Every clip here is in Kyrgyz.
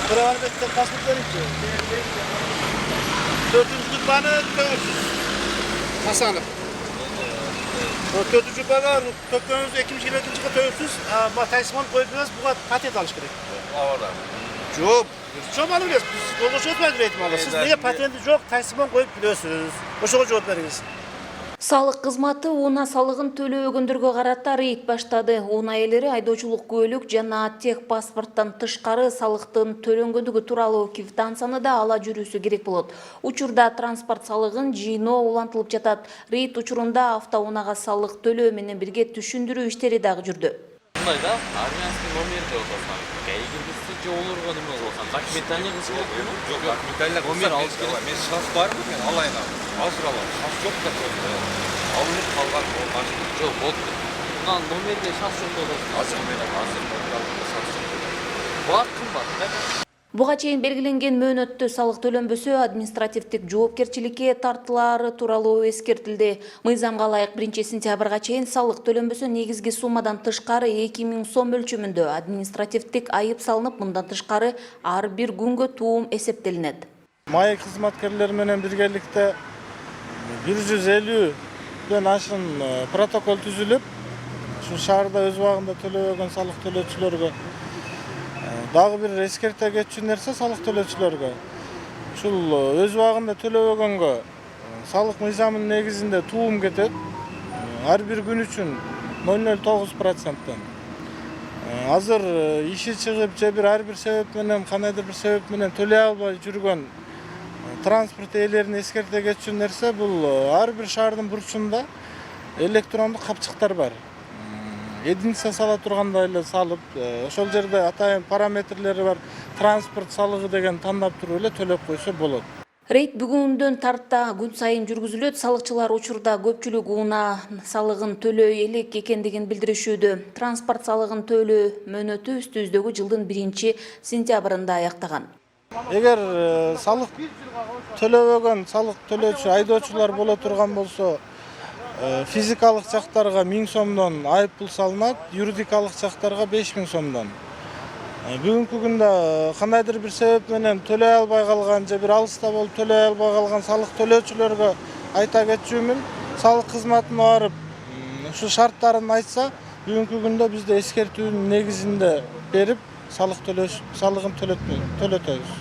Kıravanbetten pasport verince. Dördüncü kurbanı 400. Hasan'ım. O dördüncü kurbanı Tokyo'nuz ekimiz 22. 400. Taysman koyduğunuz bu patent alış gerek. Orada. Çok. Çok malum biliyoruz. Biz çok etmez üretim alır. Siz niye patenti yok Taysman koyup biliyorsunuz? O şoğa cevap veriniz. Салык кызматы УНА салыгын төлөөгөндөргө карата рейд баштады. УНА ээлери айдоочулук куөлүк жана тех паспорттон тышкары салыктын төлөнгөндүгү тууралуу квитанцияны да ала жүрүүсү керек болот. Учурда транспорт салыгын жыйноо улантылып жатат. Рейд учурунда автоунаага салык төлөө менен бирге түшүндүрүү иштери дагы жүрдү. Мындайда армянский номерде болсоң, кайгыргысы же олорго неме болсоң, документальный кылыш керекпи? Жок, документальный номер алыш керек. Мен шанс бармы? Мен алайын. Азыр алам. Шанс жок да коюм. Алынып калган болгон. Жок, болду. Мына номерде шанс жок болот. Азыр мен азыр шанс жок. Бак кымбат, да? Буга чейин белгиленген мөөнөттө салык төлөнбөсө административдик жоопкерчиликке тартылаары тууралуу эскертилди. Мыйзамга ылайык 1-сентябрга чейин салык төлөнбөсө негизги суммадан тышкары 2000 сом өлчөмүндө административдик айып салынып, мындан тышкары ар бир күнгө туум эсептелинет. Маек кызматкерлери менен биргеликте 150ден ашын протокол түзүлүп, ушу шаарда өз убагында төлөбөгөн салык төлөөчүлөргө дагы бир эскерте кетчү нерсе салык төлөөчүлөргө. Ушул өз убагында төлөбөгөнгө салык мыйзамынын негизинде туум кетет. Ар бир күн үчүн 0,09%. Азыр иши чыгып же бир ар бир себеп менен кандайдыр бир себеп менен төлөй албай жүргөн транспорт ээлерине эскерте кетчү нерсе бул ар бир шаардын бурчунда электрондук капчыктар бар. Единица сала тургандай эле салып, ошол жерде атайын параметрлери бар транспорт салыгы деген тандап туруп эле төлөп койсо болот. Рейд бүгүндөн тарта күн сайын жүргүзүлөт. Салыкчылар учурда көпчүлүк УНА салыгын төлөй элек экендигин билдиришүүдө. Транспорт салыгын төлөө мөөнөтү үстүбүздөгү жылдын 1-сентябрында аяктаган. Эгер салык төлөбөгөн салык төлөөчү айдоочулар боло турган болсо, физикалык жактарга 1000 сомдон айып пул салынат, юридикалык жактарга 5000 сомдон. Бүгүнкү күндө кандайдыр бир себеп менен төлөй албай калган же бир алыста болуп төлөй албай калган салык төлөөчүлөргө айта кетчүмүн, салык кызматына барып, ушу шарттарын айтса, бүгүнкү күндө бизде эскертүүнүн негизинде берип, салыгын төлөтөбүз.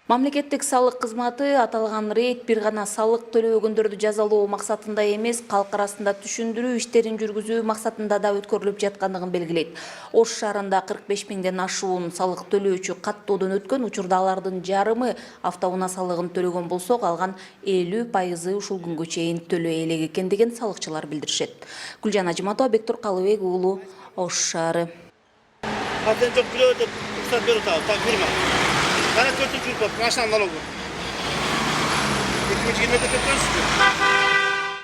Мамлекеттик салык кызматы аталган рейд бир гана салык төлөөгөндөрдү жазалоо максатында эмес, калк арасында түшүндүрүү иштерин жүргүзүү максатында да өткөрүлүп жаткандыгын белгилейт. Ош шаарында 45 миңден ашуун салык төлөөчү каттоодон өткөн, учурда алардын жарымы автоунаа салыгын төлөгөн болсо, калган 50% ушул күнгө чейин төлөй элек экендигин салыкчылар билдиришет. Гүлжан Ажиматова, Бектур Калыбек уулу, Ош шаары. Patenti yok biliyor da ruhsat veriyor tabi. Tak firma. Ben 4. yıl bak. Maaşla налогу. 2020'de 4.